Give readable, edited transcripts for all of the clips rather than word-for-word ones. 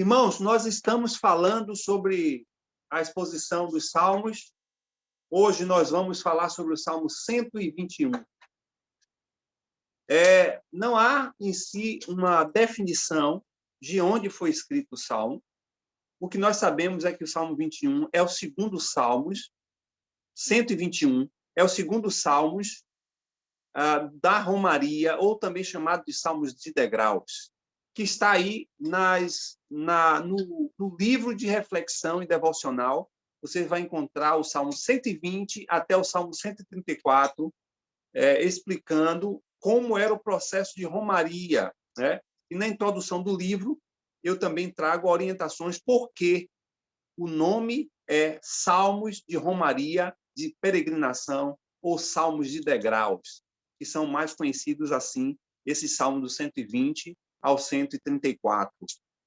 Irmãos, nós estamos falando sobre a exposição dos Salmos. Hoje nós vamos falar sobre o Salmo 121. Não há em si uma definição de onde foi escrito o Salmo. O que nós sabemos é que o Salmo 21 é o segundo Salmos, 121 é o segundo Salmos da Romaria, ou também chamado de Salmos de degraus, que está aí no livro de reflexão e devocional. Você vai encontrar o Salmo 120 até o Salmo 134, explicando como era o processo de romaria, né? E na introdução do livro, eu também trago orientações porque o nome é Salmos de Romaria, de Peregrinação, ou Salmos de Degraus, que são mais conhecidos assim, esse Salmo do 120 ao 134.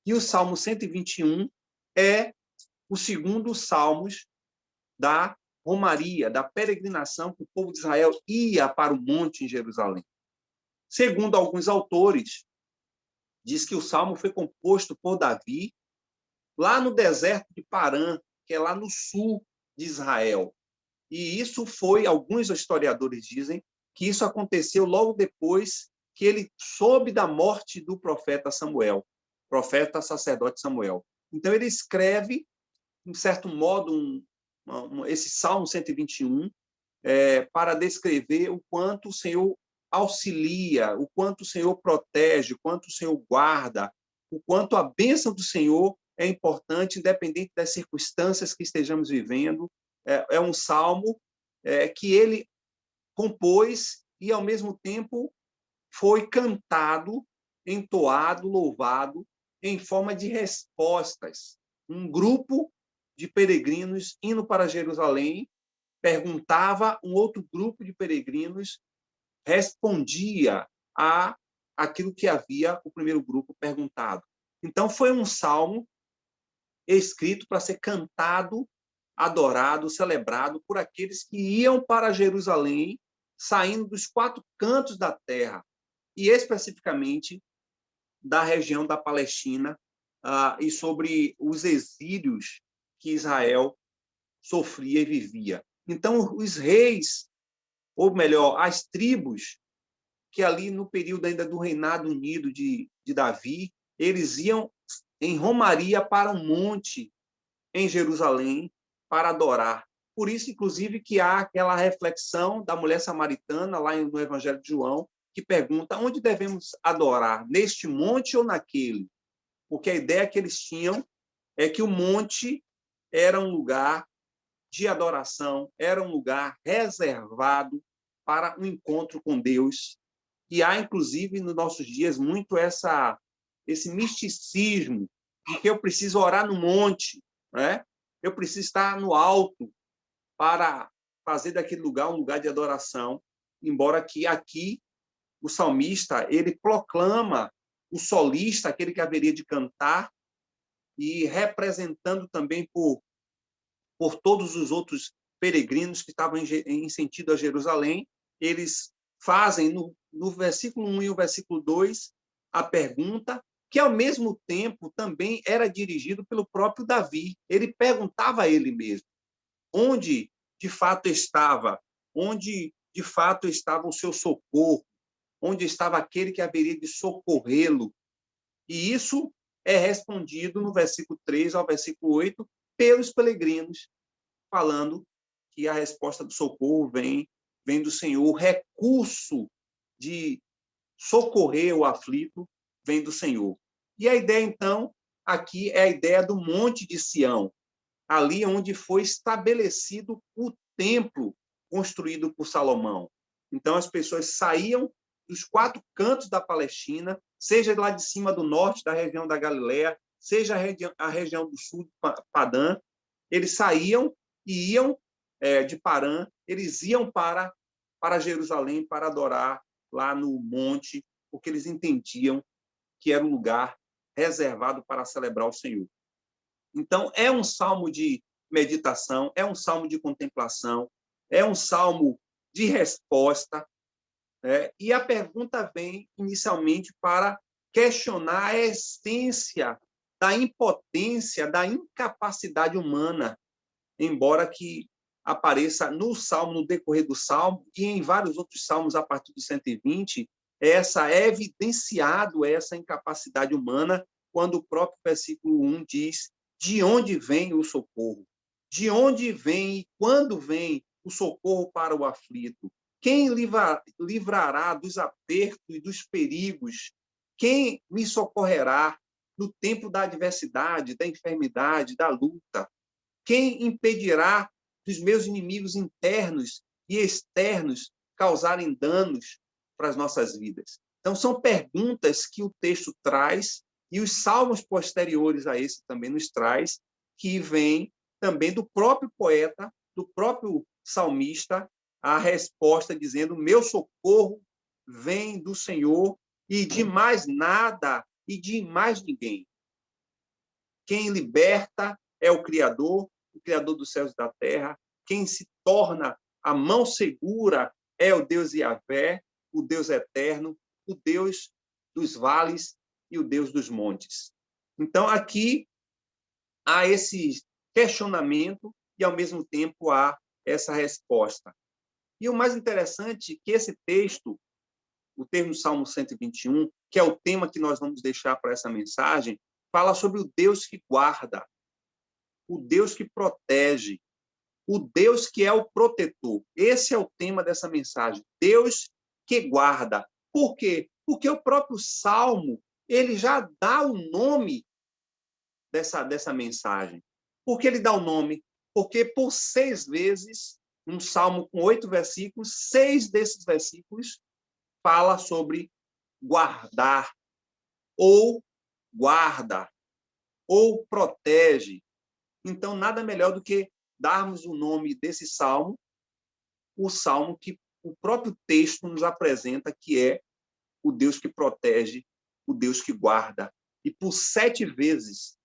E o Salmo 121 é o segundo Salmos da Romaria, da peregrinação que o povo de Israel ia para o monte em Jerusalém. Segundo alguns autores, diz que o Salmo foi composto por Davi lá no deserto de Parã, que é lá no sul de Israel. E isso foi, alguns historiadores dizem, que isso aconteceu logo depois que ele soube da morte do profeta Samuel, profeta sacerdote Samuel. Então, ele escreve, de certo modo, esse Salmo 121, para descrever o quanto o Senhor auxilia, o quanto o Senhor protege, o quanto o Senhor guarda, o quanto a bênção do Senhor é importante, independente das circunstâncias que estejamos vivendo. É um salmo que ele compôs e, ao mesmo tempo, foi cantado, entoado, louvado, em forma de respostas. Um grupo de peregrinos indo para Jerusalém perguntava, um outro grupo de peregrinos respondia a aquilo que havia o primeiro grupo perguntado. Então, foi um salmo escrito para ser cantado, adorado, celebrado por aqueles que iam para Jerusalém, saindo dos quatro cantos da terra, e especificamente da região da Palestina, e sobre os exílios que Israel sofria e vivia. Então, os reis, ou melhor, as tribos, que ali no período ainda do reinado unido de Davi, eles iam em romaria para um monte em Jerusalém para adorar. Por isso, inclusive, que há aquela reflexão da mulher samaritana, lá no Evangelho de João, que pergunta onde devemos adorar, neste monte ou naquele? Porque a ideia que eles tinham é que o monte era um lugar de adoração, era um lugar reservado para um encontro com Deus. E há, inclusive, nos nossos dias, muito esse misticismo de que eu preciso orar no monte, né? Eu preciso estar no alto para fazer daquele lugar um lugar de adoração, embora que aqui o salmista, ele proclama o solista, aquele que haveria de cantar, e representando também por todos os outros peregrinos que estavam em sentido a Jerusalém, eles fazem no versículo 1 e o versículo 2 a pergunta, que ao mesmo tempo também era dirigido pelo próprio Davi. Ele perguntava a ele mesmo onde de fato estava o seu socorro, onde estava aquele que haveria de socorrê-lo. E isso é respondido no versículo 3 ao versículo 8 pelos peregrinos, falando que a resposta do socorro vem do Senhor, o recurso de socorrer o aflito vem do Senhor. E a ideia, então, aqui é a ideia do Monte de Sião, ali onde foi estabelecido o templo construído por Salomão. Então, as pessoas saíam dos quatro cantos da Palestina, seja lá de cima do norte, da região da Galileia, seja a região do sul de Padã, eles saíam e iam de Parã, eles iam para Jerusalém para adorar lá no monte, porque eles entendiam que era um lugar reservado para celebrar o Senhor. Então, é um salmo de meditação, é um salmo de contemplação, é um salmo de resposta, e a pergunta vem inicialmente para questionar a essência da impotência, da incapacidade humana, embora que apareça no Salmo, no decorrer do Salmo, e em vários outros salmos a partir do 120, é evidenciado essa incapacidade humana, quando o próprio versículo 1 diz: de onde vem o socorro? De onde vem e quando vem o socorro para o aflito? Quem livrará dos apertos e dos perigos? Quem me socorrerá no tempo da adversidade, da enfermidade, da luta? Quem impedirá dos meus inimigos internos e externos causarem danos para as nossas vidas? Então, são perguntas que o texto traz, e os salmos posteriores a esse também nos traz, que vem também do próprio poeta, do próprio salmista, a resposta dizendo: meu socorro vem do Senhor, e de mais nada e de mais ninguém. Quem liberta é o Criador dos céus e da terra. Quem se torna a mão segura é o Deus Yahvé, o Deus eterno, o Deus dos vales e o Deus dos montes. Então, aqui há esse questionamento e, ao mesmo tempo, há essa resposta. E o mais interessante é que esse texto, o termo Salmo 121, que é o tema que nós vamos deixar para essa mensagem, fala sobre o Deus que guarda, o Deus que protege, o Deus que é o protetor. Esse é o tema dessa mensagem, Deus que guarda. Por quê? Porque o próprio Salmo, ele já dá o nome dessa mensagem. Por que ele dá o nome? Porque por 6 vezes, um Salmo com 8 versículos, 6 desses versículos fala sobre guardar, ou guarda, ou protege. Então, nada melhor do que darmos o nome desse salmo, o salmo que o próprio texto nos apresenta, que é o Deus que protege, o Deus que guarda. E por 7 vezes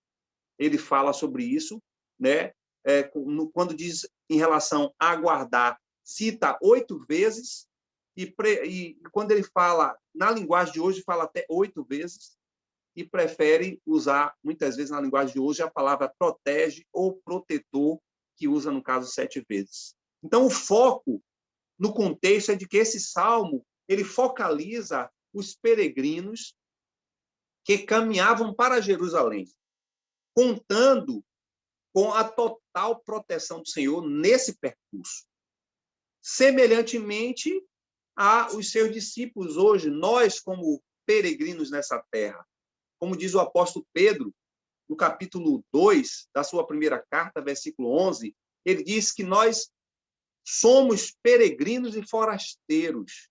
ele fala sobre isso, né? Quando diz em relação a guardar, cita 8 vezes, e quando ele fala, na linguagem de hoje, fala até 8 vezes, e prefere usar, muitas vezes, na linguagem de hoje, a palavra protege ou protetor, que usa, no caso, 7 vezes. Então, o foco, no contexto, é de que esse salmo ele focaliza os peregrinos que caminhavam para Jerusalém, contando com a total proteção do Senhor nesse percurso. Semelhantemente aos seus discípulos hoje, nós, como peregrinos nessa terra. Como diz o apóstolo Pedro, no capítulo 2 da sua primeira carta, versículo 11, ele diz que nós somos peregrinos e forasteiros.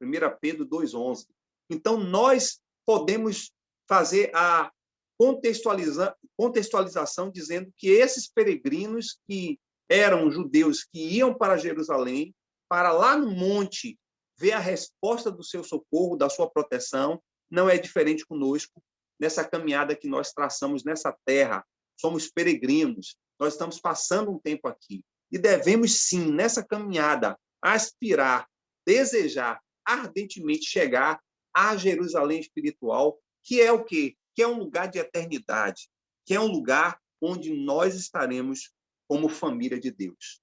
1 Pedro 2,11. Então, nós podemos fazer a contextualização dizendo que esses peregrinos que eram judeus que iam para Jerusalém, para lá no monte ver a resposta do seu socorro, da sua proteção, não é diferente conosco nessa caminhada que nós traçamos nessa terra. Somos peregrinos, nós estamos passando um tempo aqui e devemos sim, nessa caminhada, aspirar, desejar ardentemente chegar a Jerusalém espiritual, que é o quê? Que é um lugar de eternidade, que é um lugar onde nós estaremos como família de Deus.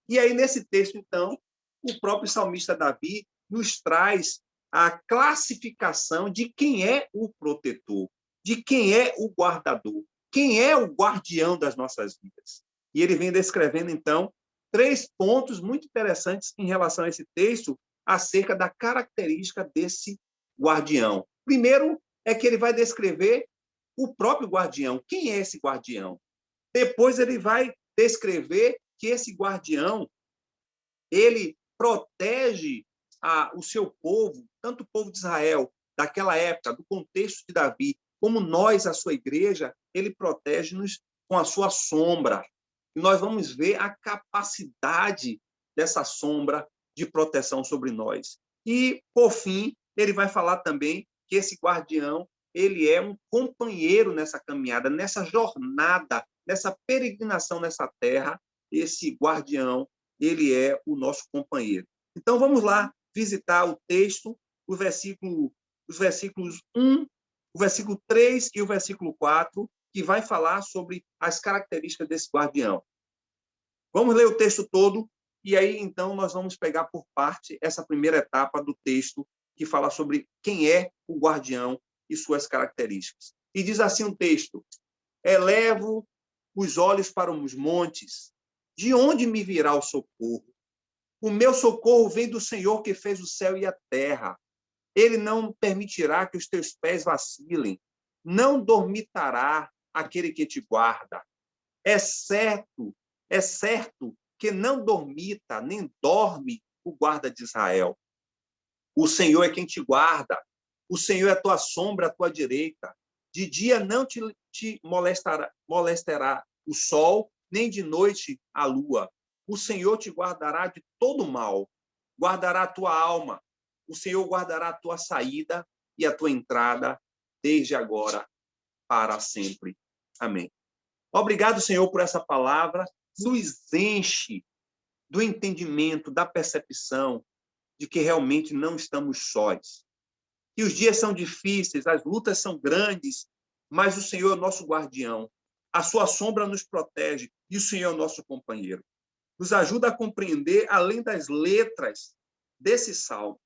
E aí, nesse texto, então, o próprio salmista Davi nos traz a classificação de quem é o protetor, de quem é o guardador, quem é o guardião das nossas vidas. E ele vem descrevendo, então, 3 pontos muito interessantes em relação a esse texto, acerca da característica desse guardião. Primeiro, é que ele vai descrever o próprio guardião. Quem é esse guardião? Depois, ele vai descrever que esse guardião, ele protege o seu povo, tanto o povo de Israel, daquela época, do contexto de Davi, como nós, a sua igreja, ele protege-nos com a sua sombra. E nós vamos ver a capacidade dessa sombra de proteção sobre nós. E, por fim, ele vai falar também que esse guardião, ele é um companheiro nessa caminhada, nessa jornada, nessa peregrinação nessa terra. Esse guardião, ele é o nosso companheiro. Então, vamos lá visitar o texto, os versículos 1, o versículo 3 e o versículo 4, que vai falar sobre as características desse guardião. Vamos ler o texto todo, e aí, então, nós vamos pegar por parte essa primeira etapa do texto, que fala sobre quem é o guardião e suas características. E diz assim o texto: elevo os olhos para os montes, de onde me virá o socorro? O meu socorro vem do Senhor que fez o céu e a terra. Ele não permitirá que os teus pés vacilem, não dormitará aquele que te guarda. É certo que não dormita, nem dorme o guarda de Israel. O Senhor é quem te guarda, o Senhor é a tua sombra, a tua direita. De dia não te molestará o sol, nem de noite a lua. O Senhor te guardará de todo mal, guardará a tua alma. O Senhor guardará a tua saída e a tua entrada, desde agora para sempre. Amém. Obrigado, Senhor, por essa palavra. Nos enche do entendimento, da percepção de que realmente não estamos sós. E os dias são difíceis, as lutas são grandes, mas o Senhor é o nosso guardião. A sua sombra nos protege e o Senhor é o nosso companheiro. Nos ajuda a compreender, além das letras desse salmo.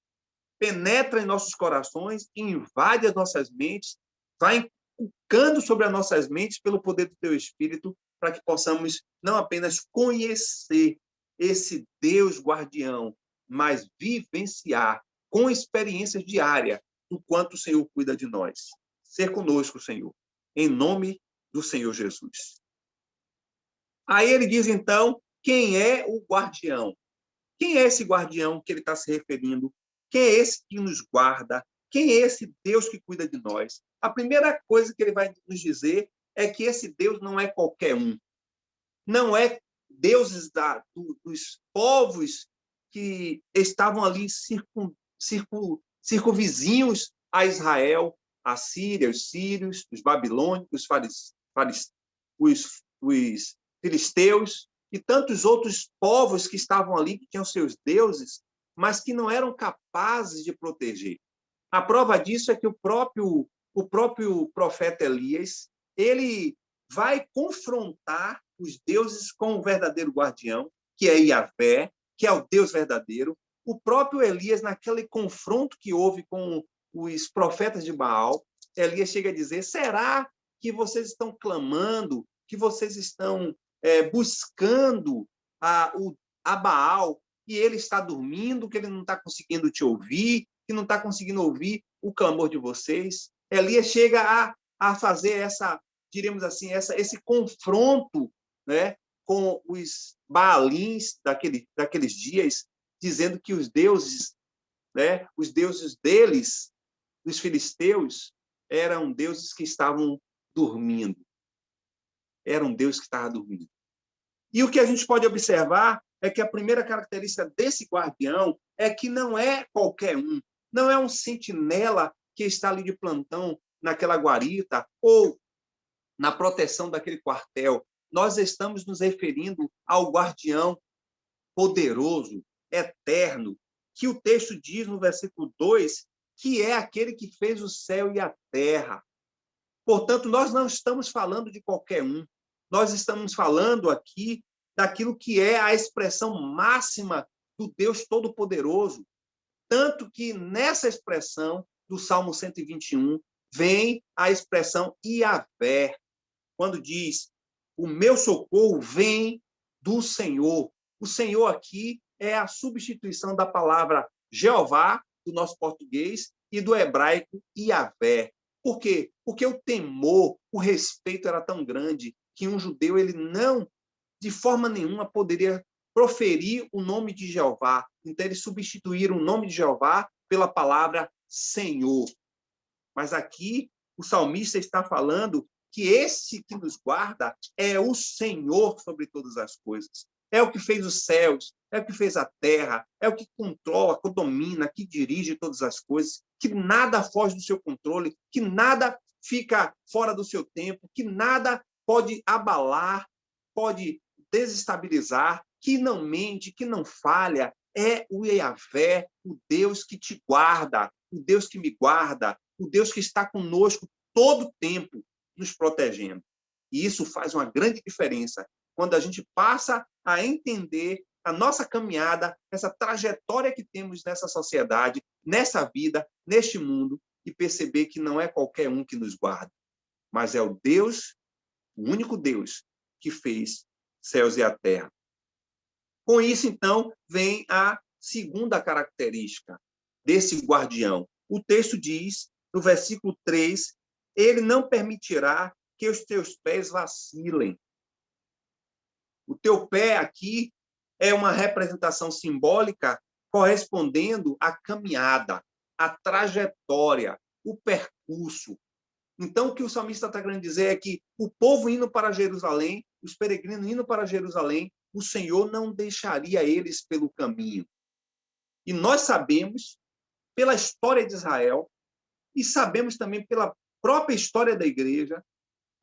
Penetra em nossos corações, invade as nossas mentes, vai inculcando sobre as nossas mentes pelo poder do teu Espírito, para que possamos não apenas conhecer esse Deus guardião, mas vivenciar com experiências diárias do quanto o Senhor cuida de nós. Ser conosco, Senhor, em nome do Senhor Jesus. Aí ele diz, então, quem é o guardião? Quem é esse guardião que ele está se referindo? Quem é esse que nos guarda? Quem é esse Deus que cuida de nós? A primeira coisa que ele vai nos dizer é que esse Deus não é qualquer um. Não é deuses dos povos que estavam ali circunvizinhos a Israel, a Síria, os sírios, os babilônicos, os filisteus e tantos outros povos que estavam ali, que tinham seus deuses, mas que não eram capazes de proteger. A prova disso é que o próprio profeta Elias, ele vai confrontar os deuses com o verdadeiro guardião, que é Yahvé, que é o Deus verdadeiro. O próprio Elias, naquele confronto que houve com os profetas de Baal, Elias chega a dizer, será que vocês estão clamando, que vocês estão buscando a Baal, e ele está dormindo, que ele não está conseguindo te ouvir, que não está conseguindo ouvir o clamor de vocês? Elias chega a fazer diríamos assim, esse confronto, né, com os Baalins daqueles dias, dizendo que os deuses, né, os deuses deles, dos filisteus, eram deuses que estavam dormindo. Era um Deus que estava dormindo. E o que a gente pode observar é que a primeira característica desse guardião é que não é qualquer um, não é um sentinela que está ali de plantão naquela guarita ou na proteção daquele quartel. Nós estamos nos referindo ao guardião poderoso, eterno, que o texto diz no versículo 2, que é aquele que fez o céu e a terra. Portanto, nós não estamos falando de qualquer um. Nós estamos falando aqui daquilo que é a expressão máxima do Deus Todo-Poderoso. Tanto que nessa expressão do Salmo 121 vem a expressão Yahvé, quando diz, o meu socorro vem do Senhor. O Senhor aqui é a substituição da palavra Jeová, do nosso português, e do hebraico Yahvé. Por quê? Porque o temor, o respeito era tão grande que um judeu ele não, de forma nenhuma, poderia proferir o nome de Jeová. Então, eles substituíram o nome de Jeová pela palavra Senhor. Mas aqui, o salmista está falando que esse que nos guarda é o Senhor sobre todas as coisas. É o que fez os céus, é o que fez a terra, é o que controla, que domina, que dirige todas as coisas, que nada foge do seu controle, que nada fica fora do seu tempo, que nada pode abalar, pode desestabilizar, que não mente, que não falha. É o Yahvé, o Deus que te guarda, o Deus que me guarda, o Deus que está conosco todo o tempo, nos protegendo. E isso faz uma grande diferença quando a gente passa a entender a nossa caminhada, essa trajetória que temos nessa sociedade, nessa vida, neste mundo, e perceber que não é qualquer um que nos guarda, mas é o Deus, o único Deus que fez céus e a terra. Com isso, então, vem a segunda característica desse guardião. O texto diz, no versículo 3, ele não permitirá que os teus pés vacilem. O teu pé aqui é uma representação simbólica correspondendo à caminhada, à trajetória, o percurso. Então, o que o salmista está querendo dizer é que o povo indo para Jerusalém, os peregrinos indo para Jerusalém, o Senhor não deixaria eles pelo caminho. E nós sabemos, pela história de Israel, e sabemos também pela própria história da igreja,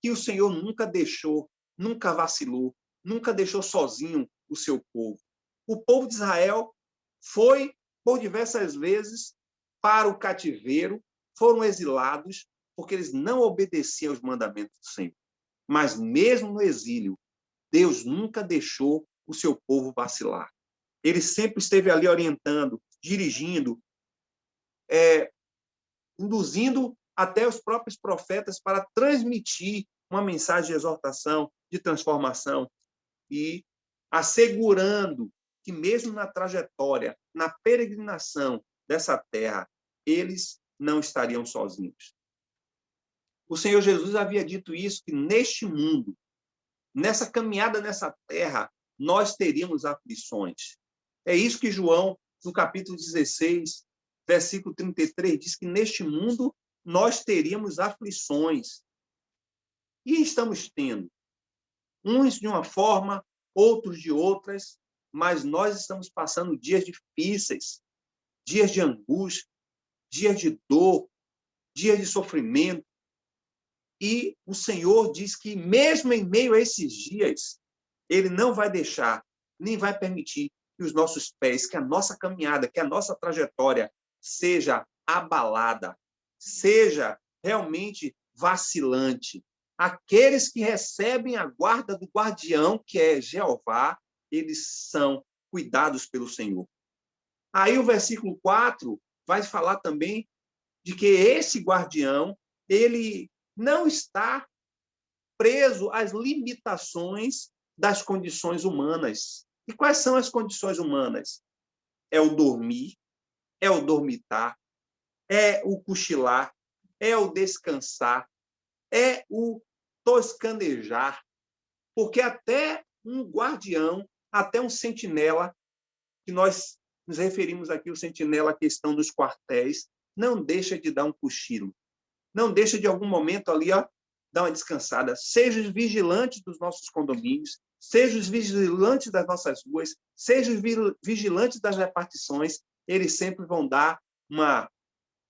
que o Senhor nunca deixou, nunca vacilou, nunca deixou sozinho o seu povo. O povo de Israel foi, por diversas vezes, para o cativeiro, foram exilados, porque eles não obedeciam aos mandamentos do Senhor. Mas mesmo no exílio, Deus nunca deixou o seu povo vacilar. Ele sempre esteve ali orientando, dirigindo, induzindo até os próprios profetas para transmitir uma mensagem de exortação, de transformação, e assegurando que mesmo na trajetória, na peregrinação dessa terra, eles não estariam sozinhos. O Senhor Jesus havia dito isso, que neste mundo, nessa caminhada nessa terra, nós teríamos aflições. É isso que João, no capítulo 16, versículo 33, diz que neste mundo nós teríamos aflições. E estamos tendo. Uns de uma forma, outros de outras, mas nós estamos passando dias difíceis, dias de angústia, dias de dor, dias de sofrimento. E o Senhor diz que, mesmo em meio a esses dias, Ele não vai deixar, nem vai permitir que os nossos pés, que a nossa caminhada, que a nossa trajetória seja abalada, seja realmente vacilante. Aqueles que recebem a guarda do guardião, que é Jeová, eles são cuidados pelo Senhor. Aí o versículo 4 vai falar também de que esse guardião, ele não está preso às limitações das condições humanas. E quais são as condições humanas? É o dormir, é o dormitar, é o cochilar, é o descansar, é o toscanejar, porque até um guardião, até um sentinela, que nós nos referimos aqui, o sentinela, à questão dos quartéis, não deixa de dar um cochilo, não deixa de algum momento ali, dar uma descansada. Seja os vigilantes dos nossos condomínios, seja os vigilantes das nossas ruas, seja os vigilantes das repartições, eles sempre vão dar uma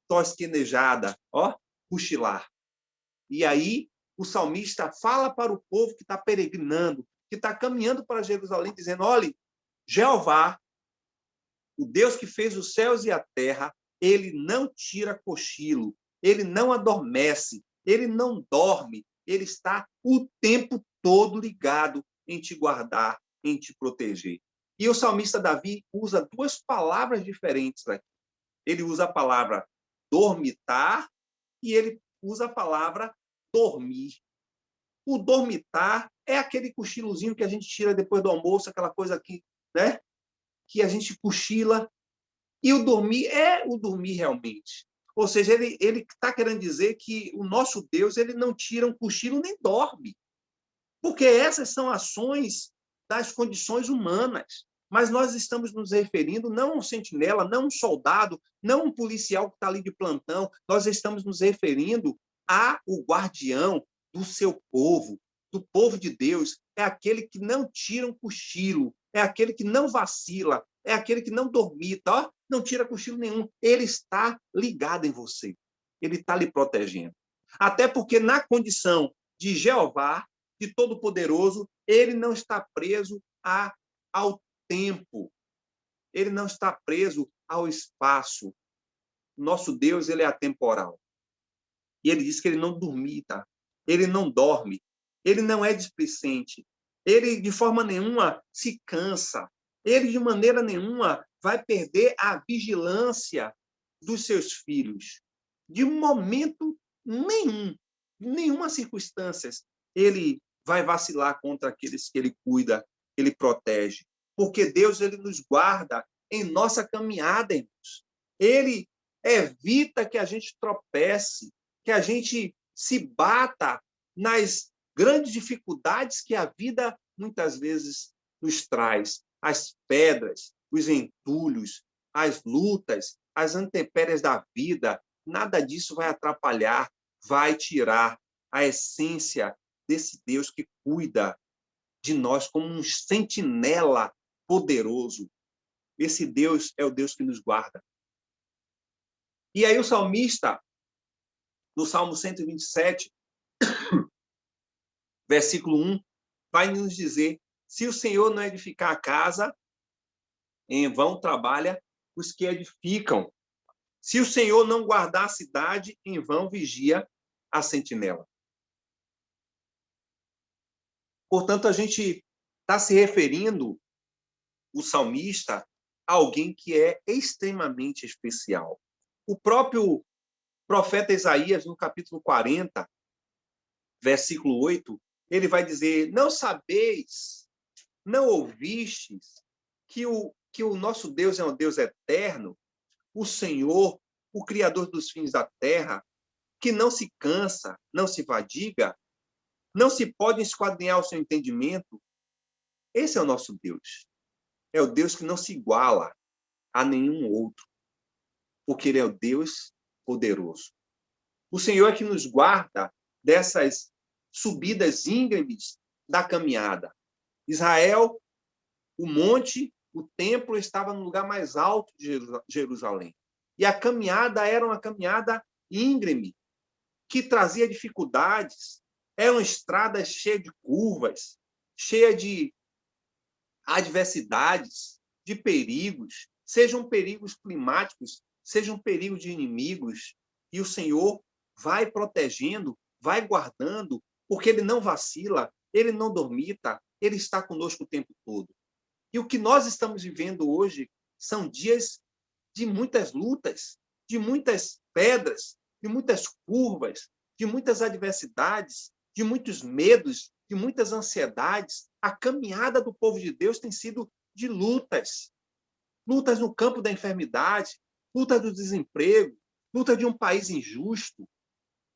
tosquenejada, cochilar. E aí o salmista fala para o povo que está peregrinando, que está caminhando para Jerusalém, dizendo: olhe, Jeová, o Deus que fez os céus e a terra, ele não tira cochilo, ele não adormece, ele não dorme, ele está o tempo todo ligado em te guardar, em te proteger. E o salmista Davi usa duas palavras diferentes aqui. Ele usa a palavra dormitar e ele usa a palavra dormir. O dormitar é aquele cochilozinho que a gente tira depois do almoço, aquela coisa aqui, né? Que a gente cochila. E o dormir é o dormir realmente. Ou seja, ele está querendo dizer que o nosso Deus, ele não tira um cochilo nem dorme. Porque essas são ações das condições humanas. Mas nós estamos nos referindo não a um sentinela, não a um soldado, não a um policial que está ali de plantão. Nós estamos nos referindo ao guardião do seu povo, do povo de Deus. É aquele que não tira um cochilo, é aquele que não vacila, é aquele que não dormita, não tira cochilo nenhum. Ele está ligado em você. Ele está lhe protegendo. Até porque na condição de Jeová, de Todo-Poderoso, ele não está preso ao tempo. Ele não está preso ao espaço. Nosso Deus, ele é atemporal. E ele diz que ele não dormita, ele não dorme. ele não é displicente, ele de forma nenhuma se cansa, ele de maneira nenhuma vai perder a vigilância dos seus filhos. De momento nenhum, nenhuma circunstância, ele vai vacilar contra aqueles que ele cuida, ele protege. Porque Deus, ele nos guarda em nossa caminhada, irmãos. Ele evita que a gente tropece, que a gente se bata nas grandes dificuldades que a vida muitas vezes nos traz. As pedras, os entulhos, as lutas, as intempéries da vida, nada disso vai atrapalhar, vai tirar a essência desse Deus que cuida de nós como um sentinela poderoso. Esse Deus é o Deus que nos guarda. E aí o salmista, no Salmo 127, versículo 1, vai nos dizer: se o Senhor não edificar a casa, em vão trabalha os que edificam. Se o Senhor não guardar a cidade, em vão vigia a sentinela. Portanto, a gente está se referindo, o salmista, a alguém que é extremamente especial. O próprio profeta Isaías, no capítulo 40, versículo 8, ele vai dizer: não sabeis, não ouvistes que o nosso Deus é um Deus eterno, o Senhor, o Criador dos fins da terra, que não se cansa, não se fadiga, não se pode esquadrinhar o seu entendimento. Esse é o nosso Deus. É o Deus que não se iguala a nenhum outro, porque ele é o Deus poderoso. O Senhor é que nos guarda dessas subidas íngremes da caminhada. Israel, o monte, o templo estava no lugar mais alto de Jerusalém. E a caminhada era uma caminhada íngreme, que trazia dificuldades. Eram estradas cheias de curvas, cheias de adversidades, de perigos, sejam perigos climáticos, sejam perigos de inimigos. E o Senhor vai protegendo, vai guardando, porque ele não vacila, ele não dormita, ele está conosco o tempo todo. E o que nós estamos vivendo hoje são dias de muitas lutas, de muitas pedras, de muitas curvas, de muitas adversidades, de muitos medos, de muitas ansiedades. A caminhada do povo de Deus tem sido de lutas. Lutas no campo da enfermidade, lutas do desemprego, luta de um país injusto,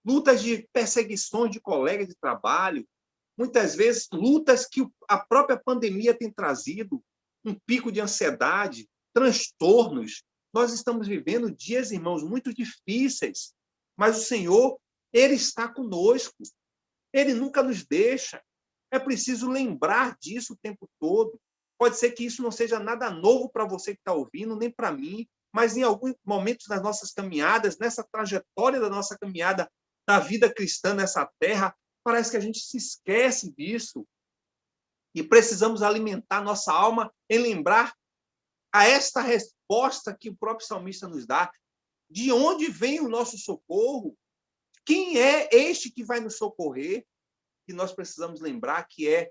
lutas de perseguições de colegas de trabalho, muitas vezes lutas que a própria pandemia tem trazido, um pico de ansiedade, transtornos. Nós estamos vivendo dias, irmãos, muito difíceis, mas o Senhor, ele está conosco. Ele nunca nos deixa. É preciso lembrar disso o tempo todo. Pode ser que isso não seja nada novo para você que está ouvindo, nem para mim, mas em alguns momentos das nossas caminhadas, nessa trajetória da nossa caminhada da vida cristã nessa terra, parece que a gente se esquece disso. E precisamos alimentar nossa alma em lembrar a esta resposta que o próprio salmista nos dá. De onde vem o nosso socorro? Quem é este que vai nos socorrer? E nós precisamos lembrar que é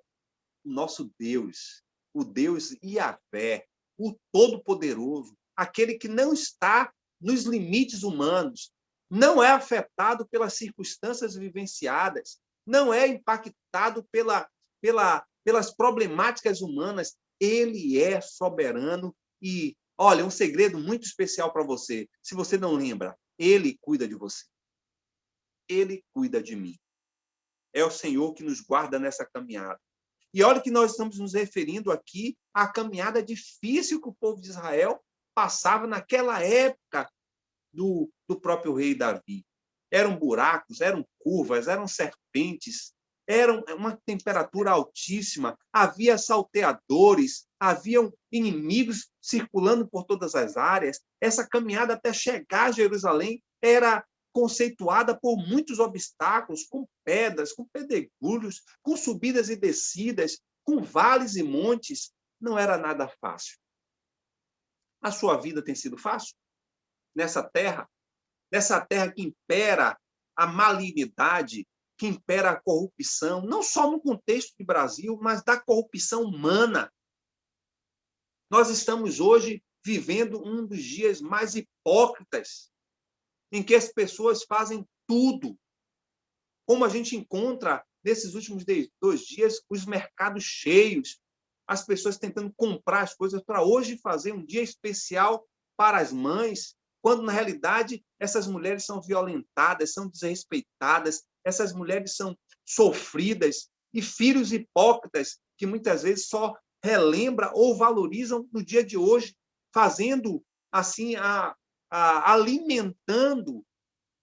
o nosso Deus, o Deus Yahvé, o Todo-Poderoso, aquele que não está nos limites humanos, não é afetado pelas circunstâncias vivenciadas, não é impactado pelas problemáticas humanas. Ele é soberano e, olha, um segredo muito especial para você. Se você não lembra, ele cuida de você. Ele cuida de mim. É o Senhor que nos guarda nessa caminhada. E olha que nós estamos nos referindo aqui à caminhada difícil que o povo de Israel passava naquela época do próprio rei Davi. Eram buracos, eram curvas, eram serpentes, era uma temperatura altíssima, havia salteadores, haviam inimigos circulando por todas as áreas. Essa caminhada até chegar a Jerusalém era conceituada por muitos obstáculos, com pedras, com pedregulhos, com subidas e descidas, com vales e montes. Não era nada fácil. A sua vida tem sido fácil? Nessa terra que impera a malignidade, que impera a corrupção, não só no contexto de Brasil, mas da corrupção humana. Nós estamos hoje vivendo um dos dias mais hipócritas, em que as pessoas fazem tudo. Como a gente encontra nesses últimos 2 dias, os mercados cheios, as pessoas tentando comprar as coisas para hoje fazer um dia especial para as mães, quando, na realidade, essas mulheres são violentadas, são desrespeitadas, essas mulheres são sofridas, e filhos hipócritas que muitas vezes só relembram ou valorizam no dia de hoje, fazendo assim, alimentando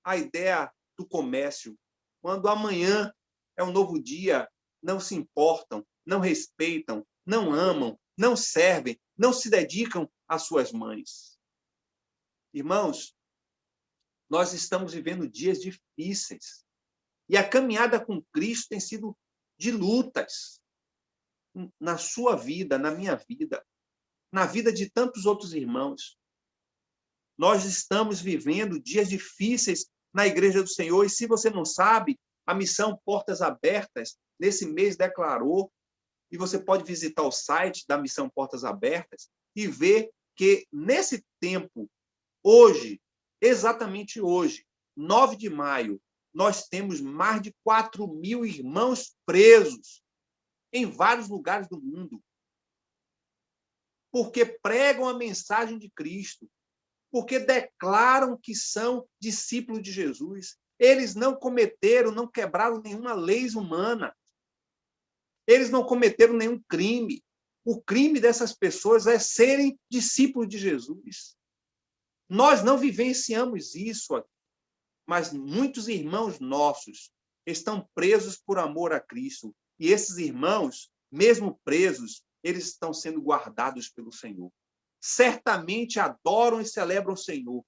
a ideia do comércio, quando amanhã é um novo dia, não se importam, não respeitam, não amam, não servem, não se dedicam às suas mães. Irmãos, nós estamos vivendo dias difíceis. E a caminhada com Cristo tem sido de lutas. Na sua vida, na minha vida, na vida de tantos outros irmãos. Nós estamos vivendo dias difíceis na Igreja do Senhor. E se você não sabe, a missão Portas Abertas, nesse mês, declarou, e você pode visitar o site da missão Portas Abertas e ver que, nesse tempo, hoje, exatamente hoje, 9 de maio, nós temos mais de 4.000 irmãos presos em vários lugares do mundo, porque pregam a mensagem de Cristo, porque declaram que são discípulos de Jesus. Eles não cometeram, não quebraram nenhuma lei humana. Eles não cometeram nenhum crime. O crime dessas pessoas é serem discípulos de Jesus. Nós não vivenciamos isso aqui, mas muitos irmãos nossos estão presos por amor a Cristo. E esses irmãos, mesmo presos, eles estão sendo guardados pelo Senhor. Certamente adoram e celebram o Senhor.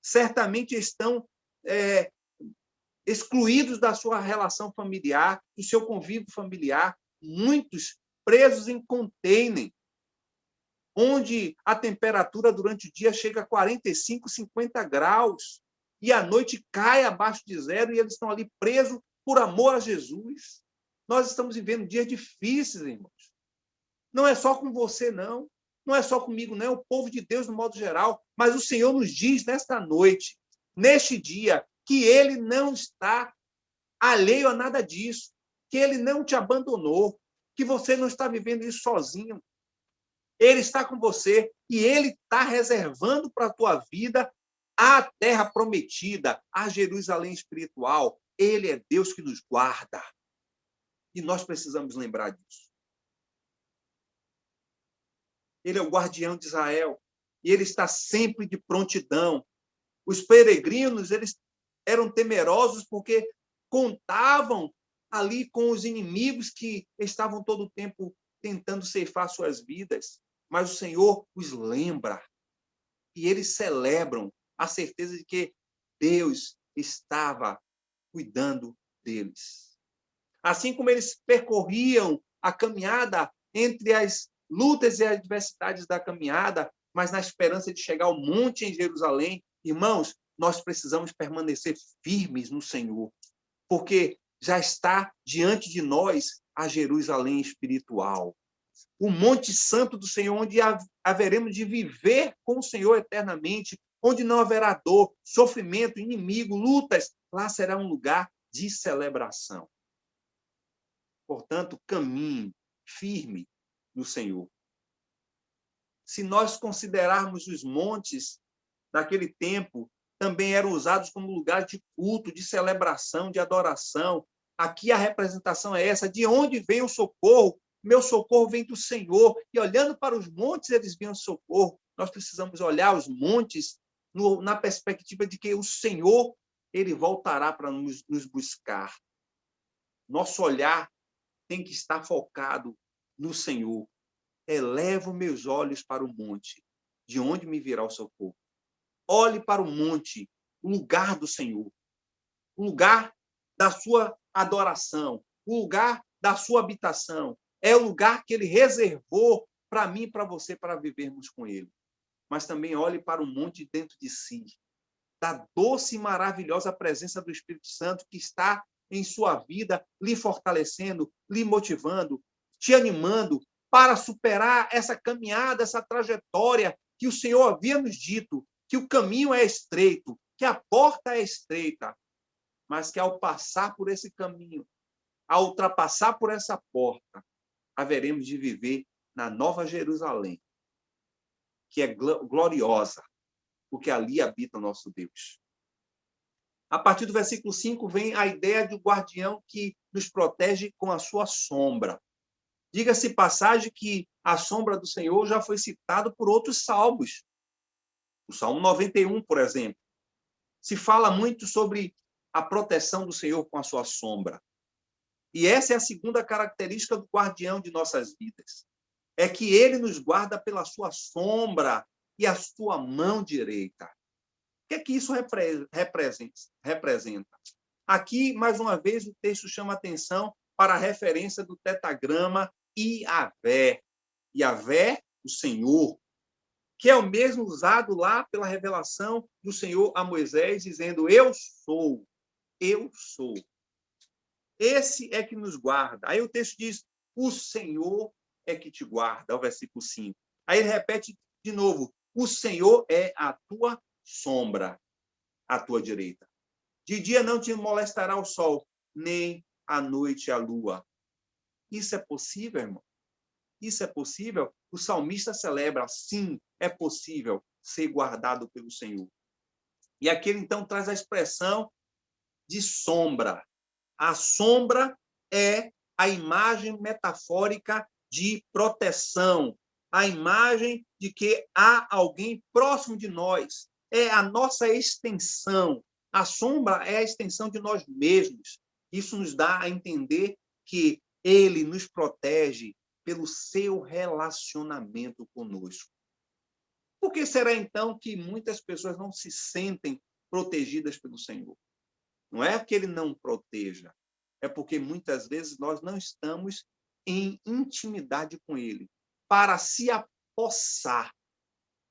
Certamente estão excluídos da sua relação familiar, do seu convívio familiar. Muitos presos em container, onde a temperatura durante o dia chega a 45, 50 graus, e à noite cai abaixo de zero, e eles estão ali presos por amor a Jesus. Nós estamos vivendo dias difíceis, irmãos. Não é só com você, não. Não é só comigo, não. É o povo de Deus, no modo geral. Mas o Senhor nos diz nesta noite, neste dia, que Ele não está alheio a nada disso, que Ele não te abandonou, que você não está vivendo isso sozinho. Ele está com você e Ele está reservando para a tua vida a terra prometida, a Jerusalém espiritual. Ele é Deus que nos guarda. E nós precisamos lembrar disso. Ele é o guardião de Israel. E ele está sempre de prontidão. Os peregrinos, eles eram temerosos porque contavam ali com os inimigos que estavam todo o tempo tentando ceifar suas vidas. Mas o Senhor os lembra. E eles celebram a certeza de que Deus estava cuidando deles. Assim como eles percorriam a caminhada entre as lutas e adversidades da caminhada, mas na esperança de chegar ao monte em Jerusalém, irmãos, nós precisamos permanecer firmes no Senhor, porque já está diante de nós a Jerusalém espiritual, o Monte Santo do Senhor, onde haveremos de viver com o Senhor eternamente, onde não haverá dor, sofrimento, inimigo, lutas. Lá será um lugar de celebração. Portanto, caminhe firme no Senhor. Se nós considerarmos os montes naquele tempo, também eram usados como lugar de culto, de celebração, de adoração. Aqui a representação é essa: de onde vem o socorro? Meu socorro vem do Senhor. E olhando para os montes, eles viam socorro. Nós precisamos olhar os montes na perspectiva de que o Senhor, ele voltará para nos buscar. Nosso olhar tem que estar focado no Senhor. Elevo meus olhos para o monte, de onde me virá o socorro. Olhe para o monte, o lugar do Senhor, o lugar da sua adoração, o lugar da sua habitação. É o lugar que ele reservou para mim e para você, para vivermos com ele. Mas também olhe para o monte dentro de si, da doce e maravilhosa presença do Espírito Santo que está em sua vida, lhe fortalecendo, lhe motivando, te animando para superar essa caminhada, essa trajetória que o Senhor havia nos dito, que o caminho é estreito, que a porta é estreita, mas que ao passar por esse caminho, ao ultrapassar por essa porta, haveremos de viver na Nova Jerusalém, que é gloriosa, porque ali habita o nosso Deus. A partir do versículo 5 vem a ideia de um guardião que nos protege com a sua sombra. Diga-se passagem que a sombra do Senhor já foi citado por outros salmos. O Salmo 91, por exemplo, se fala muito sobre a proteção do Senhor com a sua sombra. E essa é a segunda característica do guardião de nossas vidas. É que ele nos guarda pela sua sombra e a sua mão direita. O que é que isso representa? Aqui, mais uma vez, o texto chama atenção para a referência do tetagrama Iavé. Iavé, o Senhor, que é o mesmo usado lá pela revelação do Senhor a Moisés, dizendo: eu sou, eu sou. Esse é que nos guarda. Aí o texto diz: o Senhor é que te guarda, o versículo 5. Aí ele repete de novo: o Senhor é a tua sombra, à tua direita. De dia não te molestará o sol, nem à noite a lua. Isso é possível, irmão? Isso é possível? O salmista celebra: sim, é possível ser guardado pelo Senhor. E aqui ele então traz a expressão de sombra. A sombra é a imagem metafórica de proteção, a imagem de que há alguém próximo de nós. É a nossa extensão. A sombra é a extensão de nós mesmos. Isso nos dá a entender que ele nos protege pelo seu relacionamento conosco. Por que será, então, que muitas pessoas não se sentem protegidas pelo Senhor? Não é que ele não proteja, é porque muitas vezes nós não estamos em intimidade com ele, para se apossar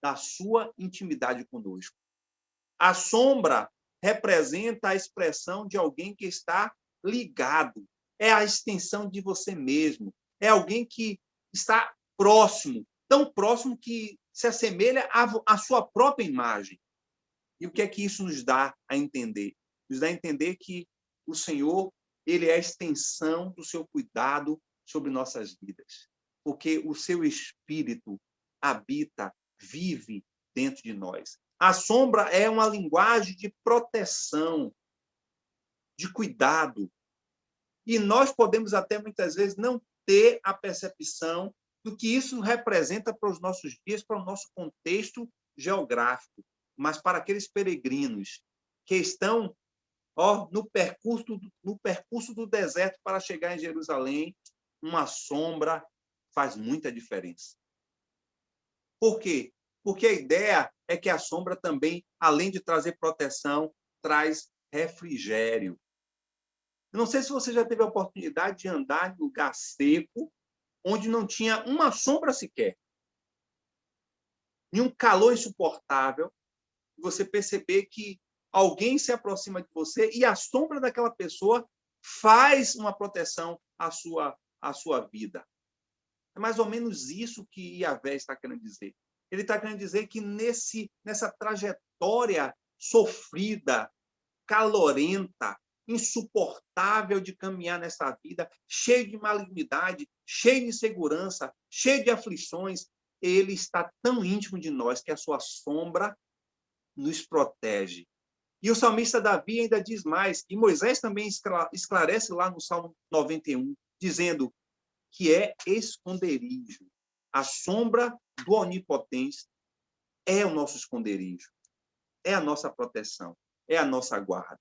da sua intimidade conosco. A sombra representa a expressão de alguém que está ligado, é a extensão de você mesmo, é alguém que está próximo, tão próximo que se assemelha à sua própria imagem. E o que é que isso nos dá a entender? Nos dá a entender que o Senhor, ele é a extensão do seu cuidado sobre nossas vidas, porque o seu Espírito habita, vive dentro de nós. A sombra é uma linguagem de proteção, de cuidado. E nós podemos até muitas vezes não ter a percepção do que isso representa para os nossos dias, para o nosso contexto geográfico. Mas para aqueles peregrinos que estão no percurso do deserto para chegar em Jerusalém, uma sombra faz muita diferença. Por quê? Porque a ideia é que a sombra também, além de trazer proteção, traz refrigério. Eu não sei se você já teve a oportunidade de andar em lugar seco, onde não tinha uma sombra sequer, e um calor insuportável, você perceber que alguém se aproxima de você e a sombra daquela pessoa faz uma proteção à sua vida. É mais ou menos isso que Iavé está querendo dizer. Ele está querendo dizer que nessa trajetória sofrida, calorenta, insuportável de caminhar nessa vida, cheio de malignidade, cheio de insegurança, cheio de aflições, ele está tão íntimo de nós que a sua sombra nos protege. E o salmista Davi ainda diz mais, e Moisés também esclarece lá no Salmo 91, dizendo que é esconderijo. A sombra do Onipotente é o nosso esconderijo, é a nossa proteção, é a nossa guarda.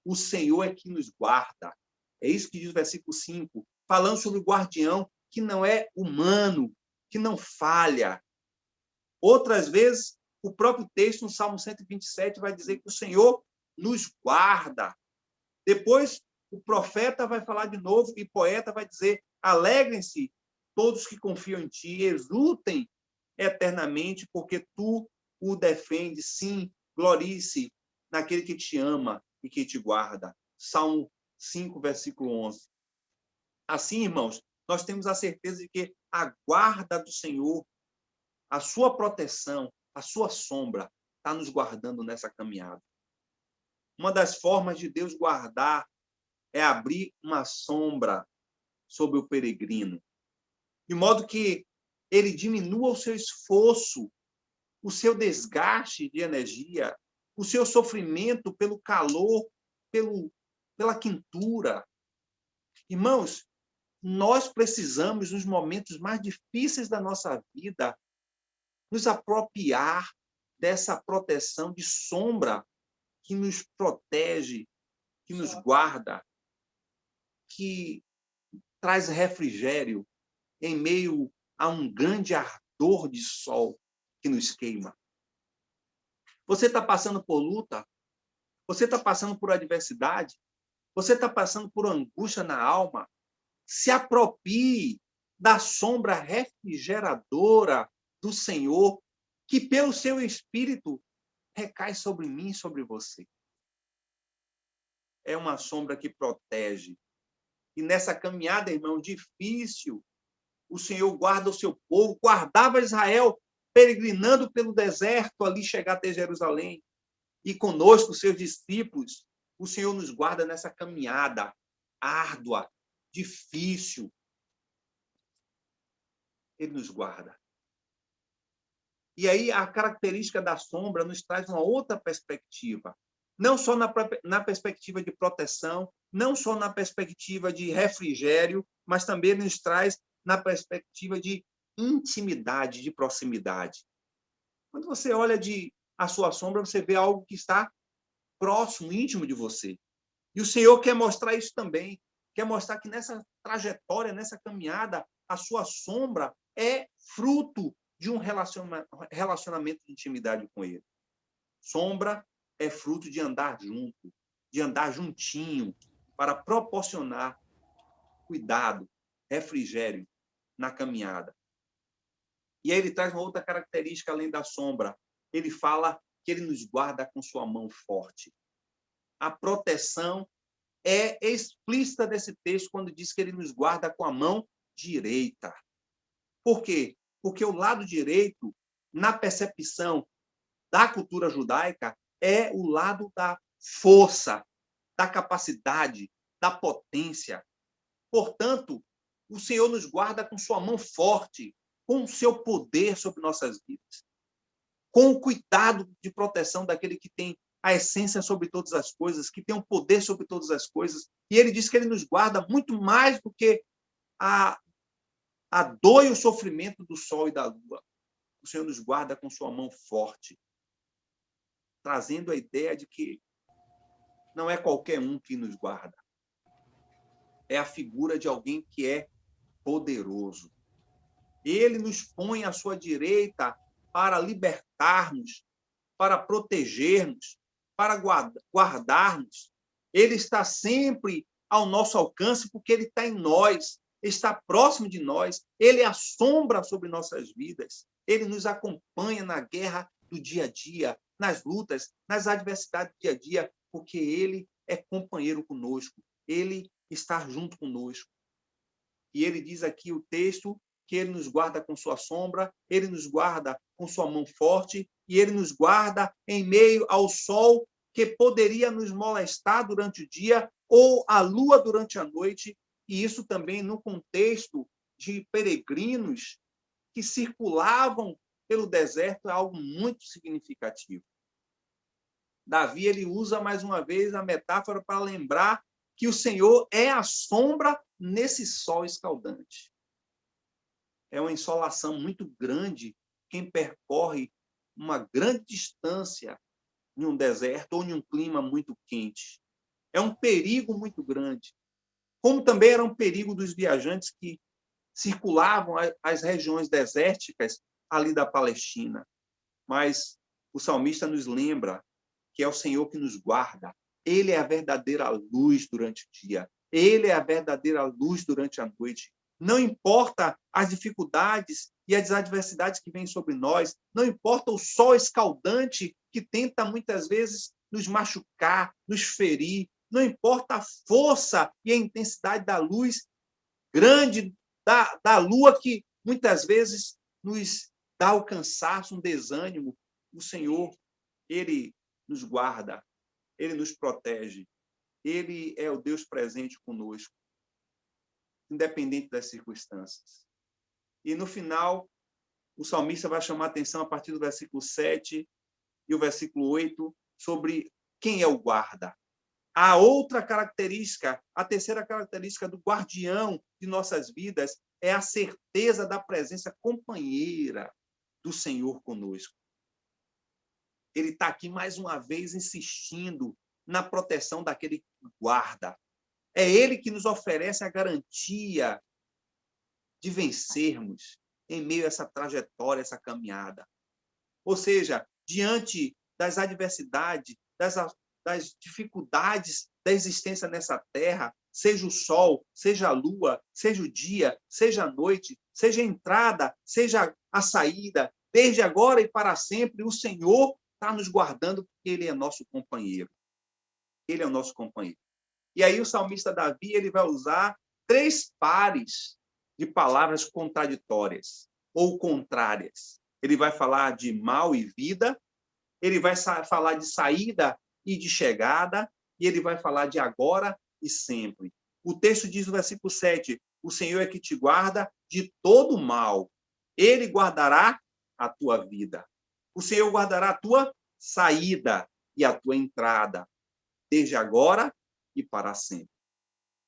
O Senhor é que nos guarda. É isso que diz o versículo 5, falando sobre o guardião que não é humano, que não falha. Outras vezes, o próprio texto, no Salmo 127, vai dizer que o Senhor nos guarda. Depois, o profeta vai falar de novo e o poeta vai dizer: alegrem-se todos que confiam em ti, exultem eternamente, porque tu o defendes. Sim, glorie-se naquele que te ama e que te guarda. Salmo 5, versículo 11. Assim, irmãos, nós temos a certeza de que a guarda do Senhor, a sua proteção, a sua sombra, está nos guardando nessa caminhada. Uma das formas de Deus guardar é abrir uma sombra sobre o peregrino, de modo que ele diminua o seu esforço, o seu desgaste de energia, o seu sofrimento pelo calor, pela quentura. Irmãos, nós precisamos, nos momentos mais difíceis da nossa vida, nos apropriar dessa proteção de sombra que nos protege, que nos guarda, que traz refrigério em meio a um grande ardor de sol que nos queima. Você está passando por luta? Você está passando por adversidade? Você está passando por angústia na alma? Se aproprie da sombra refrigeradora do Senhor, que pelo seu Espírito recai sobre mim e sobre você. É uma sombra que protege. E nessa caminhada, irmão, difícil, o Senhor guarda o seu povo, guardava Israel, peregrinando pelo deserto, ali chegar até Jerusalém. E conosco, seus discípulos, o Senhor nos guarda nessa caminhada árdua, difícil. Ele nos guarda. E aí a característica da sombra nos traz uma outra perspectiva. Não só na perspectiva de proteção, não só na perspectiva de refrigério, mas também nos traz na perspectiva de intimidade, de proximidade. Quando você olha a sua sombra, você vê algo que está próximo, íntimo de você. E o Senhor quer mostrar isso também. Quer mostrar que nessa trajetória, nessa caminhada, a sua sombra é fruto de um relacionamento de intimidade com Ele. Sombra é fruto de andar junto, de andar juntinho, para proporcionar cuidado, refrigério na caminhada. E aí ele traz uma outra característica além da sombra. Ele fala que ele nos guarda com sua mão forte. A proteção é explícita desse texto quando diz que ele nos guarda com a mão direita. Por quê? Porque o lado direito, na percepção da cultura judaica, é o lado da força, da capacidade, da potência. Portanto, o Senhor nos guarda com sua mão forte, com o seu poder sobre nossas vidas, com o cuidado de proteção daquele que tem a essência sobre todas as coisas, que tem o poder sobre todas as coisas. E ele diz que ele nos guarda muito mais do que a dor e o sofrimento do sol e da lua. O Senhor nos guarda com sua mão forte, trazendo a ideia de que não é qualquer um que nos guarda. É a figura de alguém que é poderoso. Ele nos põe à sua direita para libertar-nos, para proteger-nos, para guardar-nos. Ele está sempre ao nosso alcance porque ele está em nós, está próximo de nós, ele é a sombra sobre nossas vidas. Ele nos acompanha na guerra do dia a dia, nas lutas, nas adversidades do dia a dia, porque ele é companheiro conosco, ele está junto conosco. E ele diz aqui o texto que ele nos guarda com sua sombra, ele nos guarda com sua mão forte e ele nos guarda em meio ao sol que poderia nos molestar durante o dia ou a lua durante a noite, e isso também no contexto de peregrinos que circulavam pelo deserto é algo muito significativo. Davi ele usa mais uma vez a metáfora para lembrar que o Senhor é a sombra nesse sol escaldante. É uma insolação muito grande quem percorre uma grande distância em um deserto ou em um clima muito quente. É um perigo muito grande. Como também era um perigo dos viajantes que circulavam as regiões desérticas ali da Palestina. Mas o salmista nos lembra que é o Senhor que nos guarda. Ele é a verdadeira luz durante o dia. Ele é a verdadeira luz durante a noite. Não importa as dificuldades e as adversidades que vêm sobre nós, não importa o sol escaldante que tenta muitas vezes nos machucar, nos ferir, não importa a força e a intensidade da luz grande da lua que muitas vezes nos dá o cansaço, um desânimo. O Senhor, ele nos guarda, ele nos protege, ele é o Deus presente conosco, independente das circunstâncias. E no final, o salmista vai chamar a atenção a partir do versículo 7 e o versículo 8 sobre quem é o guarda. A outra característica, a terceira característica do guardião de nossas vidas é a certeza da presença companheira do Senhor conosco. Ele está aqui mais uma vez insistindo na proteção daquele que guarda. É ele que nos oferece a garantia de vencermos em meio a essa trajetória, essa caminhada. Ou seja, diante das adversidades, das dificuldades da existência nessa terra, seja o sol, seja a lua, seja o dia, seja a noite, seja a entrada, seja a saída, desde agora e para sempre, o Senhor está nos guardando, porque Ele é nosso companheiro. Ele é o nosso companheiro. E aí o salmista Davi ele vai usar 3 pares de palavras contraditórias ou contrárias. Ele vai falar de mal e vida, ele vai falar de saída e de chegada, e ele vai falar de agora e sempre. O texto diz no versículo 7, o Senhor é que te guarda de todo mal. Ele guardará a tua vida. O Senhor guardará a tua saída e a tua entrada, desde agora e para sempre.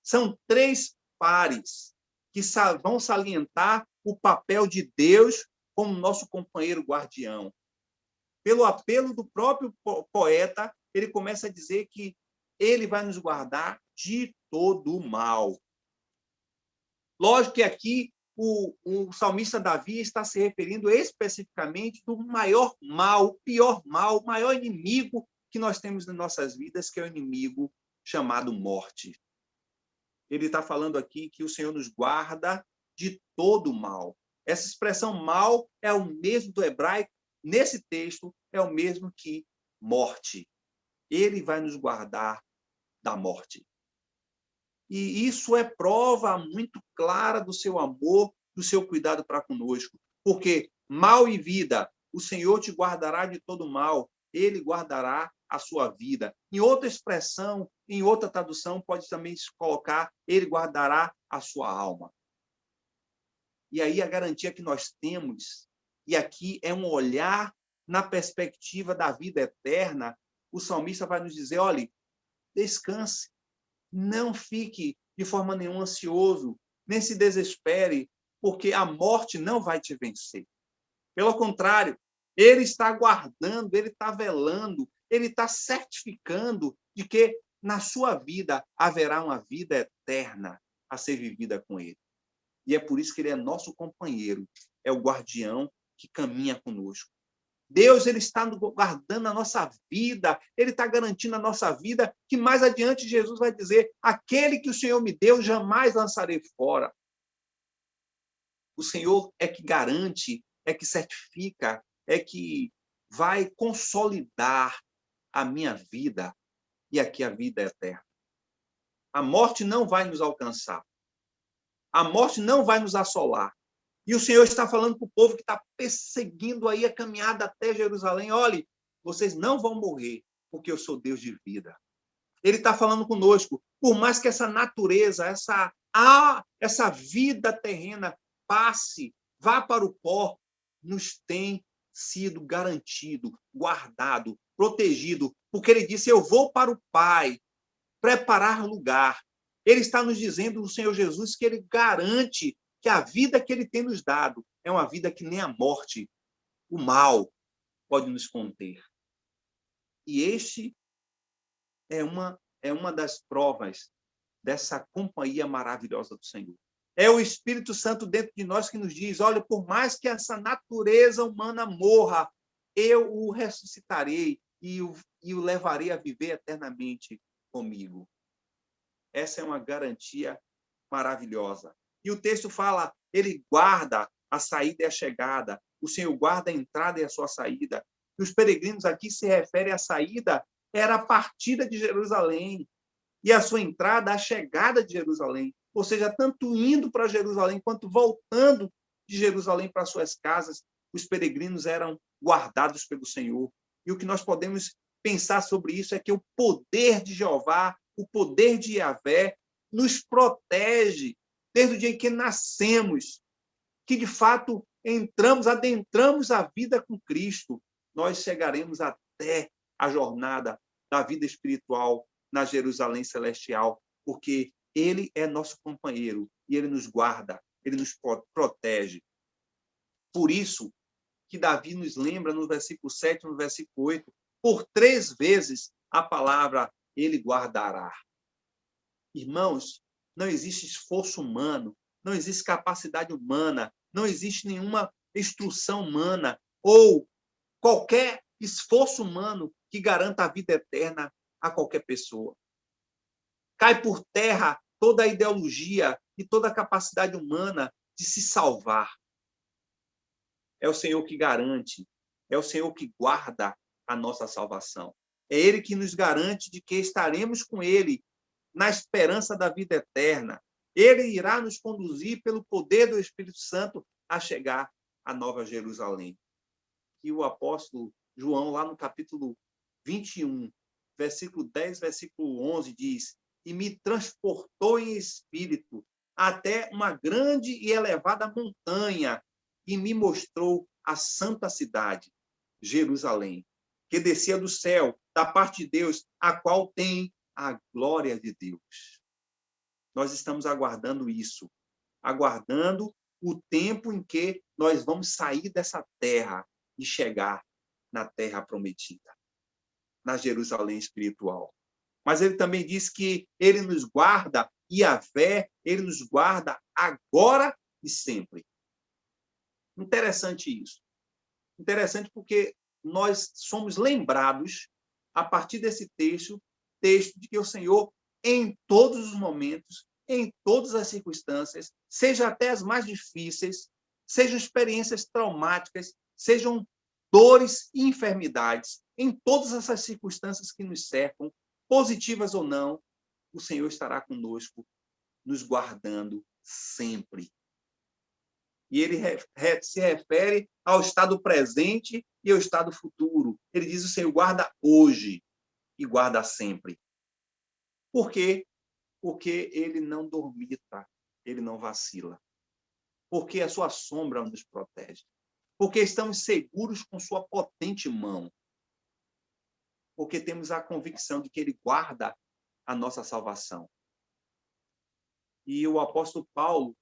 São 3 pares que vão salientar o papel de Deus como nosso companheiro guardião. Pelo apelo do próprio poeta, ele começa a dizer que ele vai nos guardar de todo o mal. Lógico que aqui o salmista Davi está se referindo especificamente do maior mal, o pior mal, o maior inimigo que nós temos nas nossas vidas, que é o inimigo chamado morte. Ele está falando aqui que o Senhor nos guarda de todo o mal. Essa expressão mal é o mesmo do hebraico, nesse texto, é o mesmo que morte. Ele vai nos guardar da morte. E isso é prova muito clara do seu amor, do seu cuidado para conosco. Porque mal e vida, o Senhor te guardará de todo mal, ele guardará a sua vida. Em outra expressão, em outra tradução, pode também se colocar, ele guardará a sua alma. E aí a garantia que nós temos, e aqui é um olhar na perspectiva da vida eterna, o salmista vai nos dizer, olhe, descanse, não fique de forma nenhuma ansioso, nem se desespere, porque a morte não vai te vencer. Pelo contrário, ele está guardando, ele está velando, ele está certificando de que na sua vida haverá uma vida eterna a ser vivida com ele. E é por isso que ele é nosso companheiro, é o guardião que caminha conosco. Deus ele está guardando a nossa vida, ele está garantindo a nossa vida, que mais adiante Jesus vai dizer, aquele que o Senhor me deu, jamais lançarei fora. O Senhor é que garante, é que certifica, é que vai consolidar a minha vida, e aqui a vida é eterna. A morte não vai nos alcançar. A morte não vai nos assolar. E o Senhor está falando para o povo que está perseguindo aí a caminhada até Jerusalém. Olhe, vocês não vão morrer, porque eu sou Deus de vida. Ele está falando conosco. Por mais que essa natureza, essa vida terrena passe, vá para o pó, nos tem sido garantido, guardado, protegido. Porque ele disse, eu vou para o Pai, preparar lugar. Ele está nos dizendo, o Senhor Jesus, que ele garante que a vida que ele tem nos dado é uma vida que nem a morte, o mal, pode nos conter. E este é uma das provas dessa companhia maravilhosa do Senhor. É o Espírito Santo dentro de nós que nos diz, olha, por mais que essa natureza humana morra, eu o ressuscitarei e o levarei a viver eternamente comigo. Essa é uma garantia maravilhosa. E o texto fala, ele guarda a saída e a chegada. O Senhor guarda a entrada e a sua saída. E os peregrinos aqui se referem à saída, era a partida de Jerusalém. e a sua entrada, a chegada de Jerusalém. Ou seja, tanto indo para Jerusalém quanto voltando de Jerusalém para suas casas, os peregrinos eram guardados pelo Senhor. E o que nós podemos pensar sobre isso é que o poder de Jeová, o poder de Yahvé, nos protege desde o dia em que nascemos, que de fato adentramos a vida com Cristo, nós chegaremos até a jornada da vida espiritual na Jerusalém celestial, porque ele é nosso companheiro e ele nos guarda, ele nos protege. Por isso que Davi nos lembra no versículo 7, no versículo 8, por 3 vezes a palavra ele guardará. Irmãos, não existe esforço humano, não existe capacidade humana, não existe nenhuma instrução humana ou qualquer esforço humano que garanta a vida eterna a qualquer pessoa. Cai por terra toda a ideologia e toda a capacidade humana de se salvar. É o Senhor que garante, é o Senhor que guarda a nossa salvação. É Ele que nos garante de que estaremos com Ele na esperança da vida eterna. Ele irá nos conduzir pelo poder do Espírito Santo a chegar à Nova Jerusalém. E o apóstolo João, lá no capítulo 21, versículo 10, versículo 11, diz: e me transportou em espírito até uma grande e elevada montanha e me mostrou a santa cidade, Jerusalém, que descia do céu, da parte de Deus, a qual tem a glória de Deus. Nós estamos aguardando isso, aguardando o tempo em que nós vamos sair dessa terra e chegar na terra prometida, na Jerusalém espiritual. Mas ele também diz que ele nos guarda, e a fé, ele nos guarda agora e sempre. Interessante isso. Interessante porque nós somos lembrados, a partir desse texto, de que o Senhor, em todos os momentos, em todas as circunstâncias, seja até as mais difíceis, sejam experiências traumáticas, sejam dores e enfermidades, em todas essas circunstâncias que nos cercam, positivas ou não, o Senhor estará conosco, nos guardando sempre. E ele se refere ao estado presente e ao estado futuro. Ele diz: o Senhor guarda hoje e guarda sempre. Por quê? Porque ele não dormita, ele não vacila. Porque a sua sombra nos protege. Porque estamos seguros com sua potente mão. Porque temos a convicção de que ele guarda a nossa salvação. E o apóstolo Paulo,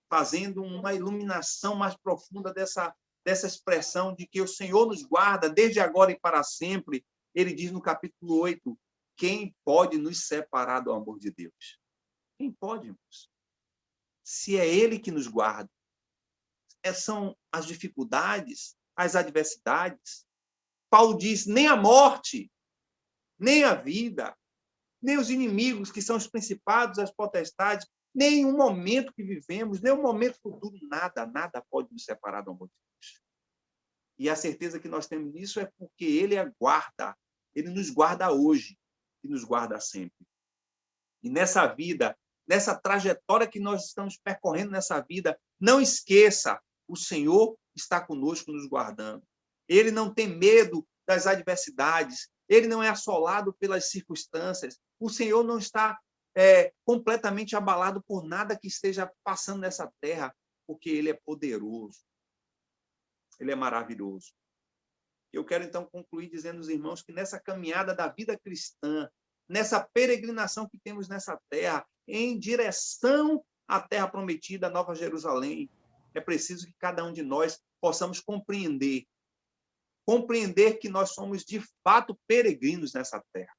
fazendo uma iluminação mais profunda dessa expressão de que o Senhor nos guarda desde agora e para sempre, ele diz no capítulo 8, quem pode nos separar do amor de Deus? Quem pode, irmãos? Se é Ele que nos guarda. São as dificuldades, as adversidades. Paulo diz, nem a morte, nem a vida, nem os inimigos, que são os principados, as potestades, nem o momento que vivemos, nem o momento futuro, nada pode nos separar do amor de Deus. E a certeza que nós temos disso é porque Ele aguarda, Ele nos guarda hoje e nos guarda sempre. E nessa vida, nessa trajetória que nós estamos percorrendo nessa vida, não esqueça, o Senhor está conosco nos guardando. Ele não tem medo das adversidades, ele não é assolado pelas circunstâncias, o Senhor não está completamente abalado por nada que esteja passando nessa terra, porque ele é poderoso, ele é maravilhoso. Eu quero, então, concluir dizendo aos irmãos que nessa caminhada da vida cristã, nessa peregrinação que temos nessa terra, em direção à terra prometida, a Nova Jerusalém, é preciso que cada um de nós possamos compreender que nós somos, de fato, peregrinos nessa terra,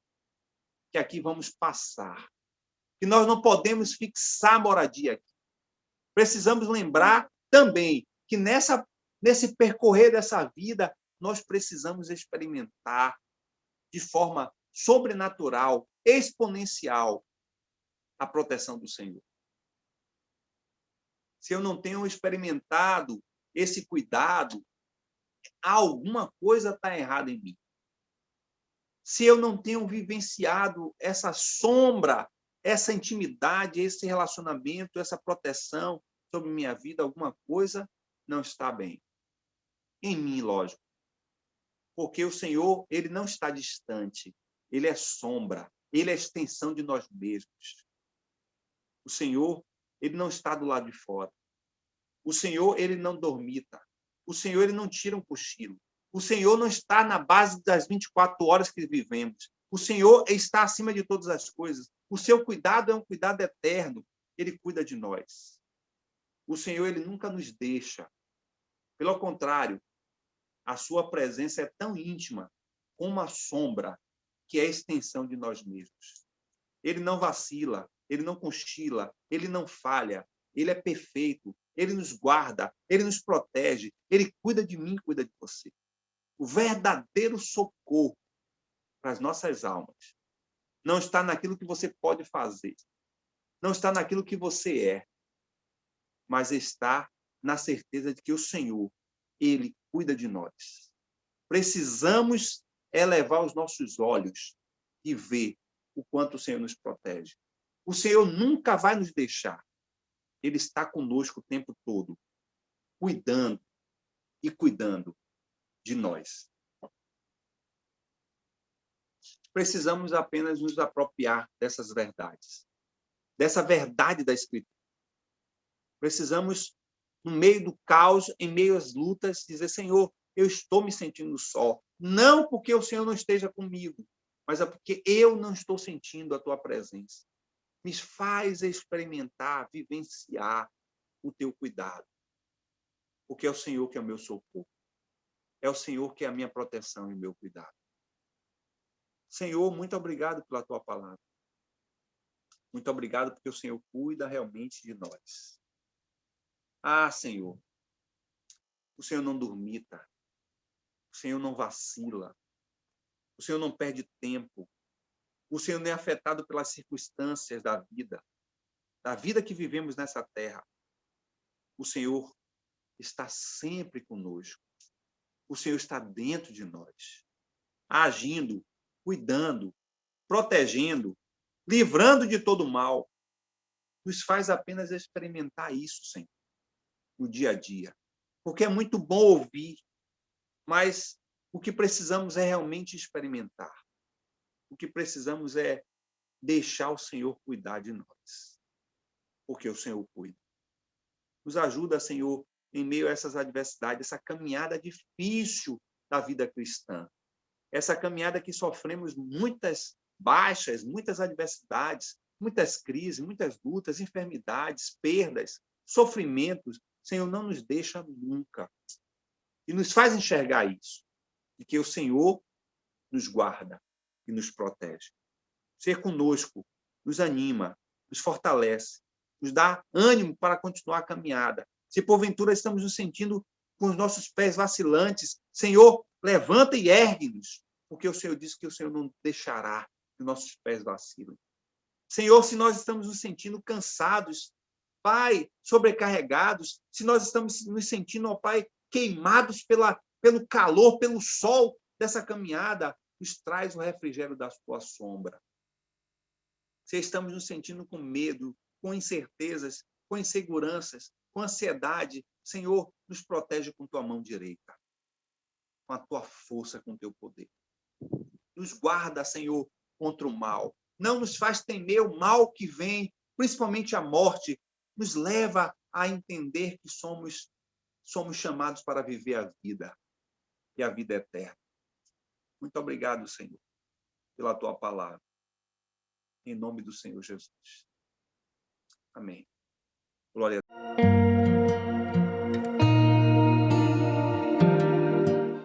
que aqui vamos passar, que nós não podemos fixar moradia aqui. Precisamos lembrar também que nesse percorrer dessa vida, nós precisamos experimentar de forma sobrenatural, exponencial, a proteção do Senhor. Se eu não tenho experimentado esse cuidado, alguma coisa está errada em mim. se eu não tenho vivenciado essa sombra, essa intimidade, esse relacionamento, essa proteção sobre minha vida, alguma coisa não está bem. Em mim, lógico. Porque o Senhor, ele não está distante. Ele é sombra. Ele é a extensão de nós mesmos. O Senhor, ele não está do lado de fora. O Senhor, ele não dormita. O Senhor, ele não tira um cochilo. O Senhor não está na base das 24 horas que vivemos. O Senhor está acima de todas as coisas. O seu cuidado é um cuidado eterno. Ele cuida de nós. O Senhor, ele nunca nos deixa. Pelo contrário, a sua presença é tão íntima como a sombra, que é a extensão de nós mesmos. Ele não vacila, ele não cochila, ele não falha, ele é perfeito, ele nos guarda, ele nos protege, ele cuida de mim, cuida de você. O verdadeiro socorro para as nossas almas não está naquilo que você pode fazer, não está naquilo que você é, mas está na certeza de que o Senhor, ele cuida de nós. Precisamos elevar os nossos olhos e ver o quanto o Senhor nos protege. O Senhor nunca vai nos deixar. Ele está conosco o tempo todo, cuidando e cuidando de nós. Precisamos apenas nos apropriar dessas verdades, dessa verdade da Escritura. Precisamos, no meio do caos, em meio às lutas, dizer: Senhor, eu estou me sentindo só. Não porque o Senhor não esteja comigo, mas é porque eu não estou sentindo a tua presença. Me faz experimentar, vivenciar o teu cuidado. Porque é o Senhor que é o meu socorro. É o Senhor que é a minha proteção e o meu cuidado. Senhor, muito obrigado pela tua palavra. Muito obrigado porque o Senhor cuida realmente de nós. Ah, Senhor, o Senhor não dormita. O Senhor não vacila. O Senhor não perde tempo. O Senhor não é afetado pelas circunstâncias da vida que vivemos nessa terra. O Senhor está sempre conosco. O Senhor está dentro de nós, agindo, cuidando, protegendo, livrando de todo mal. Nos faz apenas experimentar isso, Senhor, no dia a dia. Porque é muito bom ouvir, mas o que precisamos é realmente experimentar. O que precisamos é deixar o Senhor cuidar de nós. Porque o Senhor cuida. Nos ajuda, Senhor, em meio a essas adversidades, essa caminhada difícil da vida cristã. Essa caminhada que sofremos muitas baixas, muitas adversidades, muitas crises, muitas lutas, enfermidades, perdas, sofrimentos. Senhor, não nos deixa nunca. E nos faz enxergar isso, de que o Senhor nos guarda e nos protege. Ser conosco nos anima, nos fortalece, nos dá ânimo para continuar a caminhada. Se porventura estamos nos sentindo com os nossos pés vacilantes, Senhor, levanta e ergue-nos, porque o Senhor disse que o Senhor não deixará que nossos pés vacilem. Senhor, se nós estamos nos sentindo cansados, Pai, sobrecarregados, se nós estamos nos sentindo, ó Pai, queimados pelo calor, pelo sol dessa caminhada, nos traz o refrigério da tua sombra. Se estamos nos sentindo com medo, com incertezas, com inseguranças, com ansiedade, Senhor, nos protege com tua mão direita, com a tua força, com o teu poder. Nos guarda, Senhor, contra o mal. Não nos faz temer o mal que vem, principalmente a morte. Nos leva a entender que somos chamados para viver a vida, e a vida eterna. Muito obrigado, Senhor, pela tua palavra. Em nome do Senhor Jesus. Amém. Glória a Deus.